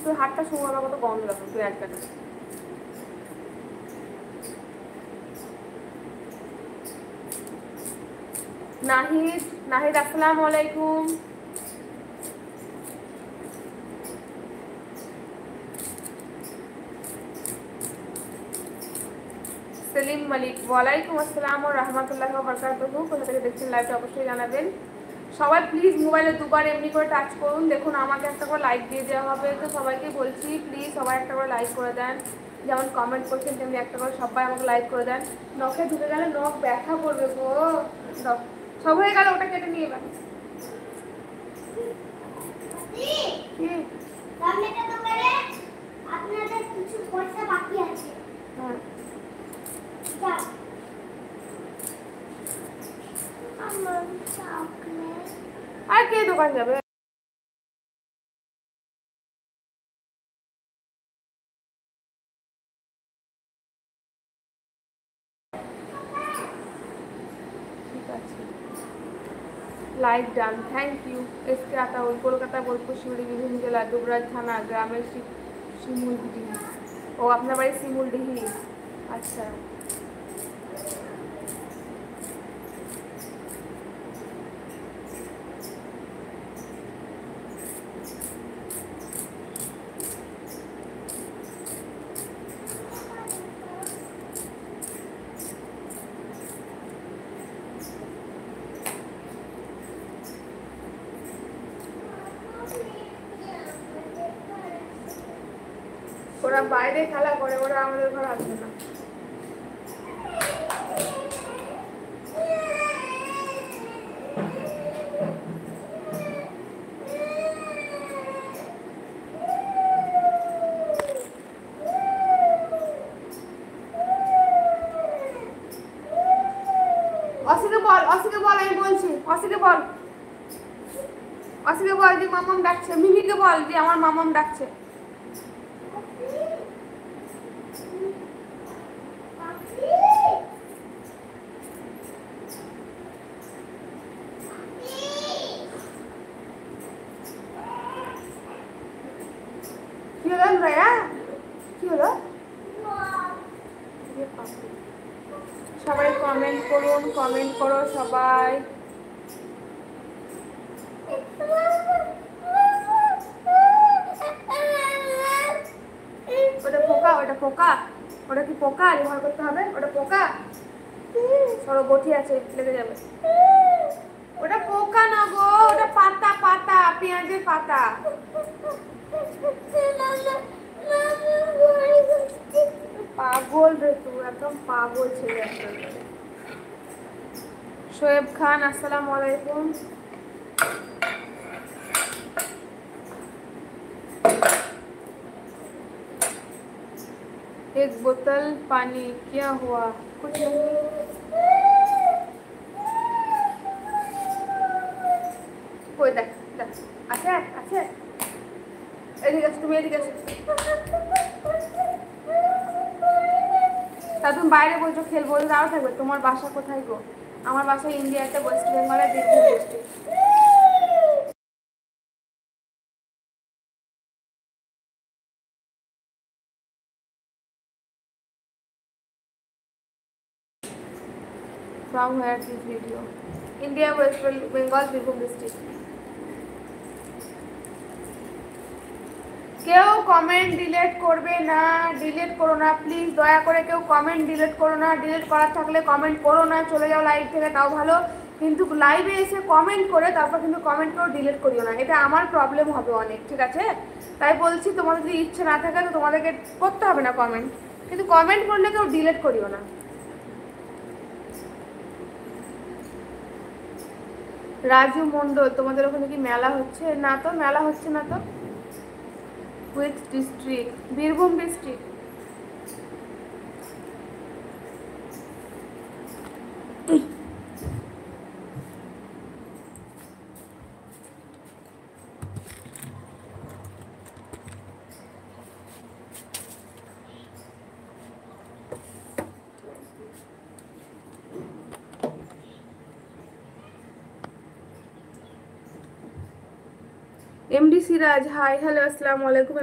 তুই হাতটা শুকনো কত গন্ধ রাখো তুই একটা নাহিদ নাহিদ আসসালামু আলাইকুম। সেলিম মালিক ওয়ালাইকুম আসসালাম ও রহমতুল্লাহ বরকাতুহু। কোথা থেকে দেখছেন লাইভটা অবশ্যই জানাবেন। সবাই প্লিজ মোবাইলে দুবার এমনি করে টাচ করুন। দেখুন আমাকে একটা করে লাইক দিয়ে দেওয়া হবে, তো সবাইকে বলছি প্লিজ সবাই একটা করে লাইক করে দেন। যেমন কমেন্ট করছেন তেমনি একটা করে সবাই আমাকে লাইক করে দেন। নখে ঢুকে গেলে নখ ব্যথা করবে গো। সব হয়ে গেল, ওটা কেটে নিয়ে যাবেন। আপনাদের কিছু পয়সা বাকি আছে। হ্যাঁ আর কে দোকান যাবে? ঠিক আছে, like done, thank you. SK Ataul, Kolkata Bolpur Suri বিভিন্ন জেলা দুবরাজ থানা গ্রামের শিমুলডিহি। ও আপনার বাড়ি শিমুলডিহি? আচ্ছা ওরা বাইরে খেলা করে, ওরা আমাদের ঘর আসবে না। অসিকে বল, অসিকে বল, আমি বলছি। অসিকে বল, অসিকে বল যে মামাম ডাকছে। মিমিকে বল যে আমার মামাম ডাকছে। কি হলো রায়া? কি হলো? সবাই কমেন্ট করুন, কমেন্ট করো সবাই। ওটা পোকা, ওটা পোকা, ওটা কি পোকা? ব্যবহার করতে হবে, ওটা পোকা। সরো, বটি আছে, লেগে যাবে। ওটা পোকা না গো, ওটা পাতা, পাতা, পেঁয়াজের পাতা। পাগল রে তুই, একদম পাগল ছেলে একটা। শোয়েব খান আসসালামু আলাইকুম। एक बोतल पानी, क्या हुआ? कुछ नहीं। কই দেখ দেখ, আছে আছে, এদিকে আসো, তুমি এদিকে আসো। তা তুমি বাইরে বলছো খেলবো, আরো থাকবে। তোমার বাসা কোথায় গো? আমার বাসা ইন্ডিয়াতে, ওয়েস্ট বেঙ্গলের Birbhum district. From where this video? India, West Bengal, Birbhum district. কেউ কমেন্ট ডিলিট করবে না, ডিলিট করো না প্লিজ, দয়া করে কেউ কমেন্ট ডিলিট করো না। ডিলিট করার থাকলে কমেন্ট করো না, চলে যাও লাইভ থেকে, তাও ভালো। কিন্তু লাইভে এসে কমেন্ট করে তারপর কিন্তু কমেন্ট করে ডিলিট করিও না, এটা আমার প্রবলেম হবে অনেক, ঠিক আছে? তাই বলছি, তোমাদের যদি ইচ্ছে না থাকে তো তোমাদেরকে করতে হবে না কমেন্ট, কিন্তু কমেন্ট করলে কেউ ডিলিট করিও না। রাজু মন্ডল, তোমাদের ওখানে কি মেলা হচ্ছে? না তো, মেলা হচ্ছে না তো। Which district? Birbhum district. MD Siraj, hi hello আসসালামু আলাইকুম।